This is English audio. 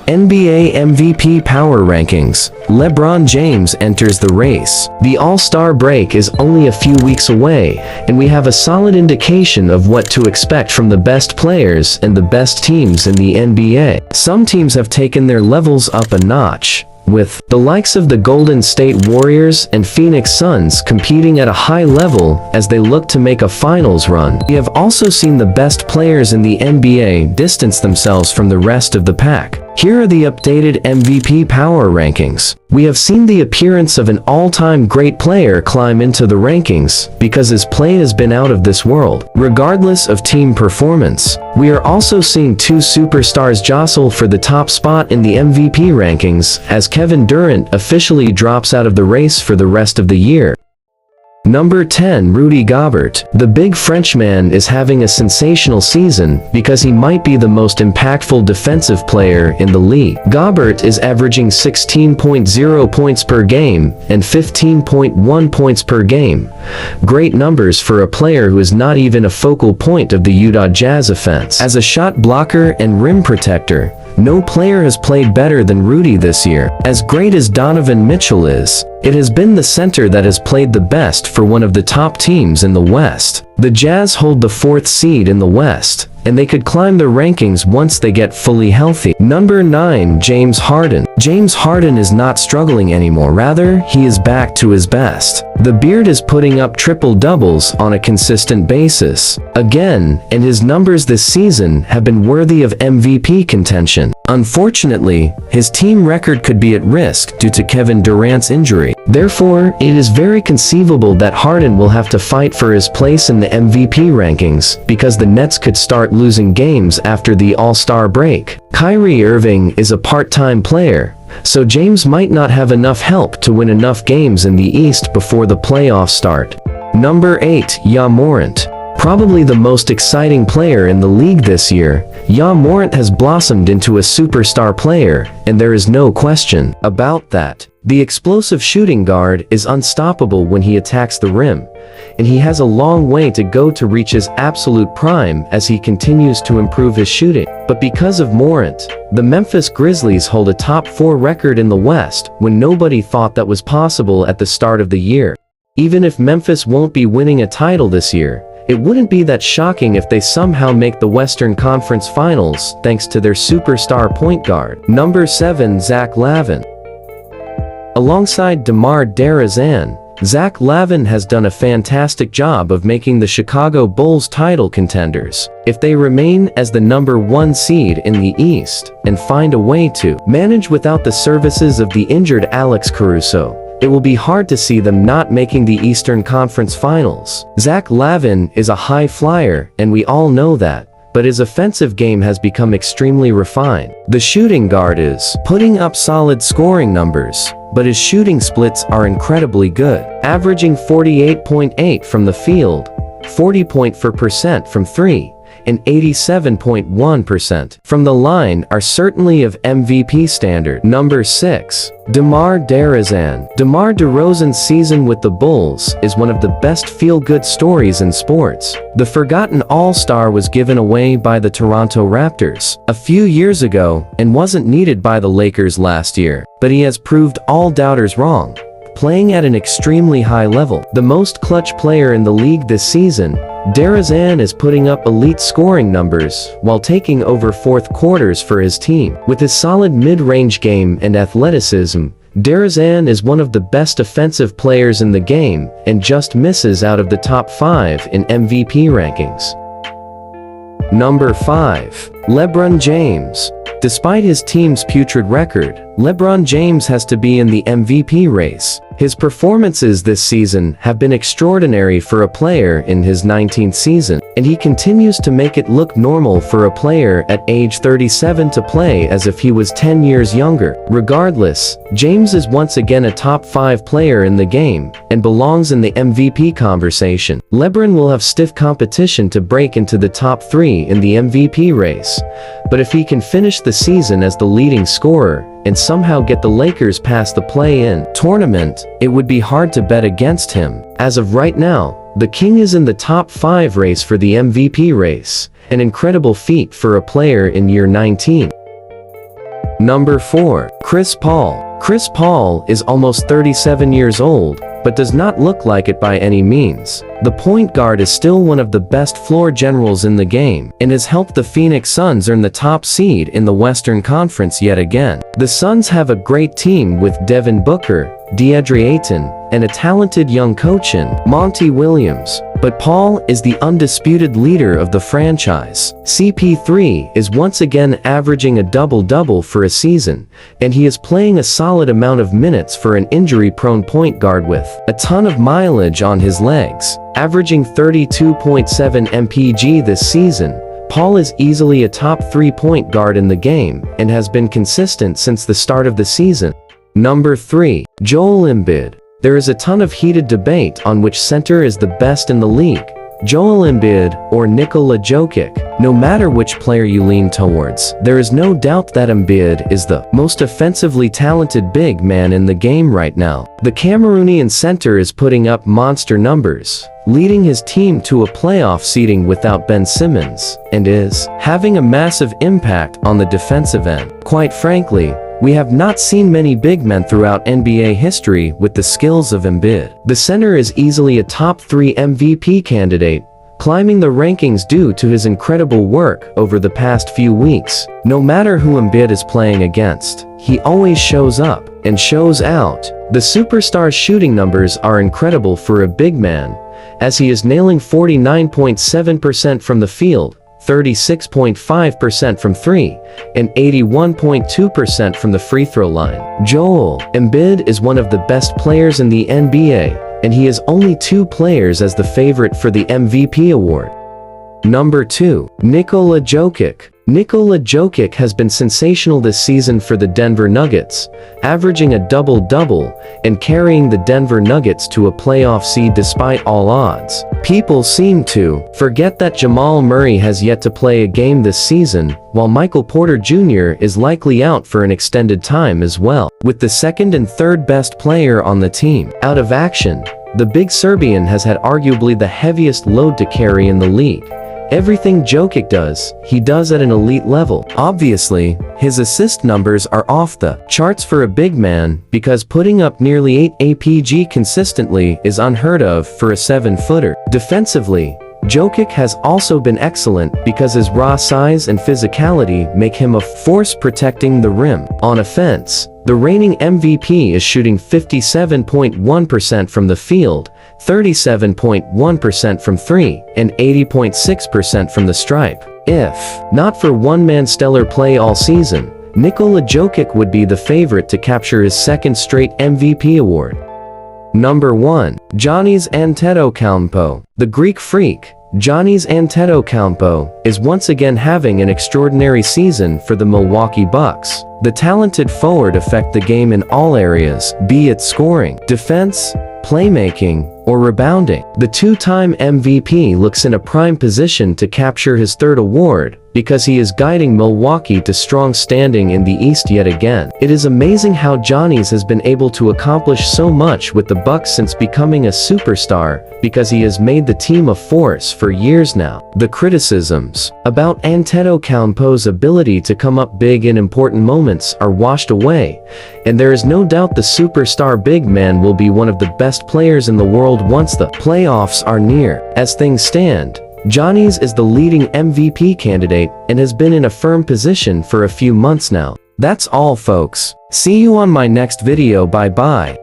NBA MVP Power Rankings. LeBron James enters the race. The All-Star break is only a few weeks away, and we have a solid indication of what to expect from the best players and the best teams in the NBA. Some teams have taken their levels up a notch, with the likes of the Golden State Warriors and Phoenix Suns competing at a high level as they look to make a finals run. We have also seen the best players in the NBA distance themselves from the rest of the pack. Here are the updated MVP power rankings. We have seen the appearance of an all-time great player climb into the rankings because his play has been out of this world, regardless of team performance. We are also seeing two superstars jostle for the top spot in the MVP rankings as Kevin Durant officially drops out of the race for the rest of the year. Number 10, Rudy Gobert. The big Frenchman is having a sensational season because he might be the most impactful defensive player in the league. Gobert is averaging 16.0 points per game and 15.1 points per game. Great numbers for a player who is not even a focal point of the Utah Jazz offense. As a shot blocker and rim protector, no player has played better than Rudy this year. As great as Donovan Mitchell is, it has been the center that has played the best for one of the top teams in the West. The Jazz hold the 4th seed in the West, and they could climb the rankings once they get fully healthy. Number 9, James Harden. James Harden is not struggling anymore, rather, he is back to his best. The Beard is putting up triple doubles on a consistent basis again, and his numbers this season have been worthy of MVP contention. Unfortunately, his team record could be at risk due to Kevin Durant's injury. Therefore, it is very conceivable that Harden will have to fight for his place in the MVP rankings because the Nets could start losing games after the All-Star break. Kyrie Irving is a part-time player, so James might not have enough help to win enough games in the East before the playoffs start. Number 8, Ja Morant. Probably the most exciting player in the league this year, Ja Morant has blossomed into a superstar player, and there is no question about that. The explosive shooting guard is unstoppable when he attacks the rim, and he has a long way to go to reach his absolute prime as he continues to improve his shooting. But because of Morant, the Memphis Grizzlies hold a top 4 record in the West when nobody thought that was possible at the start of the year. Even if Memphis won't be winning a title this year, it wouldn't be that shocking if they somehow make the Western Conference Finals thanks to their superstar point guard. Number 7, Zach LaVine. Alongside DeMar DeRozan, Zach LaVine has done a fantastic job of making the Chicago Bulls title contenders. If they remain as the number 1 seed in the East and find a way to manage without the services of the injured Alex Caruso, it will be hard to see them not making the Eastern Conference Finals. Zach LaVine is a high flyer, and we all know that, but his offensive game has become extremely refined. The shooting guard is putting up solid scoring numbers, but his shooting splits are incredibly good, averaging 48.8 from the field, 40% from 3, and 87.1% from the line are certainly of MVP standard. Number 6, DeMar DeRozan. DeMar DeRozan's season with the Bulls is one of the best feel-good stories in sports. The forgotten All-Star was given away by the Toronto Raptors a few years ago and wasn't needed by the Lakers last year, but he has proved all doubters wrong, playing at an extremely high level. The most clutch player in the league this season, DeRozan is putting up elite scoring numbers while taking over fourth quarters for his team. With his solid mid-range game and athleticism, DeRozan is one of the best offensive players in the game and just misses out of the top 5 in MVP rankings. Number 5, LeBron James. Despite his team's putrid record, LeBron James has to be in the MVP race. His performances this season have been extraordinary for a player in his 19th season, and he continues to make it look normal for a player at age 37 to play as if he was 10 years younger. Regardless, James is once again a top 5 player in the game and belongs in the MVP conversation. LeBron will have stiff competition to break into the top 3 in the MVP race, but if he can finish the season as the leading scorer and somehow get the Lakers past the play-in tournament, it would be hard to bet against him. As of right now, the King is in the top 5 race for the MVP race, an incredible feat for a player in year 19. Number 4. Chris Paul. Chris Paul is almost 37 years old, but does not look like it by any means. The point guard is still one of the best floor generals in the game, and has helped the Phoenix Suns earn the top seed in the Western Conference yet again. The Suns have a great team with Devin Booker, DeAndre Ayton, and a talented young coach in Monty Williams. But Paul is the undisputed leader of the franchise. CP3 is once again averaging a double-double for a season, and he is playing a solid amount of minutes for an injury-prone point guard with a ton of mileage on his legs. Averaging 32.7 mpg this season, Paul is easily a top 3 point guard in the game and has been consistent since the start of the season. Number 3. Joel Embiid. There is a ton of heated debate on which center is the best in the league, Joel Embiid or Nikola Jokic. No matter which player you lean towards, there is no doubt that Embiid is the most offensively talented big man in the game right now. The Cameroonian center is putting up monster numbers, leading his team to a playoff seeding without Ben Simmons, and is having a massive impact on the defensive end. Quite frankly, we have not seen many big men throughout NBA history with the skills of Embiid. The center is easily a top 3 MVP candidate, climbing the rankings due to his incredible work over the past few weeks. No matter who Embiid is playing against, he always shows up and shows out. The superstar's shooting numbers are incredible for a big man, as he is nailing 49.7% from the field, 36.5% from 3, and 81.2% from the free throw line. Joel Embiid is one of the best players in the NBA, and he is only 2 players as the favorite for the MVP award. Number 2. Nikola Jokic. Nikola Jokic has been sensational this season for the Denver Nuggets, averaging a double-double and carrying the Denver Nuggets to a playoff seed despite all odds. People seem to forget that Jamal Murray has yet to play a game this season, while Michael Porter Jr. is likely out for an extended time as well. With the second and third best player on the team out of action, the big Serbian has had arguably the heaviest load to carry in the league. Everything Jokic does, he does at an elite level. Obviously, his assist numbers are off the charts for a big man, because putting up nearly 8 APG consistently is unheard of for a 7-footer. Defensively, Jokic has also been excellent because his raw size and physicality make him a force protecting the rim. On offense, the reigning MVP is shooting 57.1% from the field, 37.1% from 3, and 80.6% from the stripe. If not for one-man stellar play all season, Nikola Jokic would be the favorite to capture his second straight MVP award. Number 1. Giannis Antetokounmpo. The Greek freak, Giannis Antetokounmpo, is once again having an extraordinary season for the Milwaukee Bucks. The talented forward affect the game in all areas, be it scoring, defense, playmaking, or rebounding. The 2-time MVP looks in a prime position to capture his third award, because he is guiding Milwaukee to strong standing in the East yet again. It is amazing how Giannis has been able to accomplish so much with the Bucks since becoming a superstar, because he has made the team a force for years now. The criticisms about Antetokounmpo's ability to come up big in important moments are washed away, and there is no doubt the superstar big man will be one of the best players in the world once the playoffs are near. As things stand, Giannis is the leading MVP candidate and has been in a firm position for a few months now. That's all, folks. See you on my next video. Bye bye.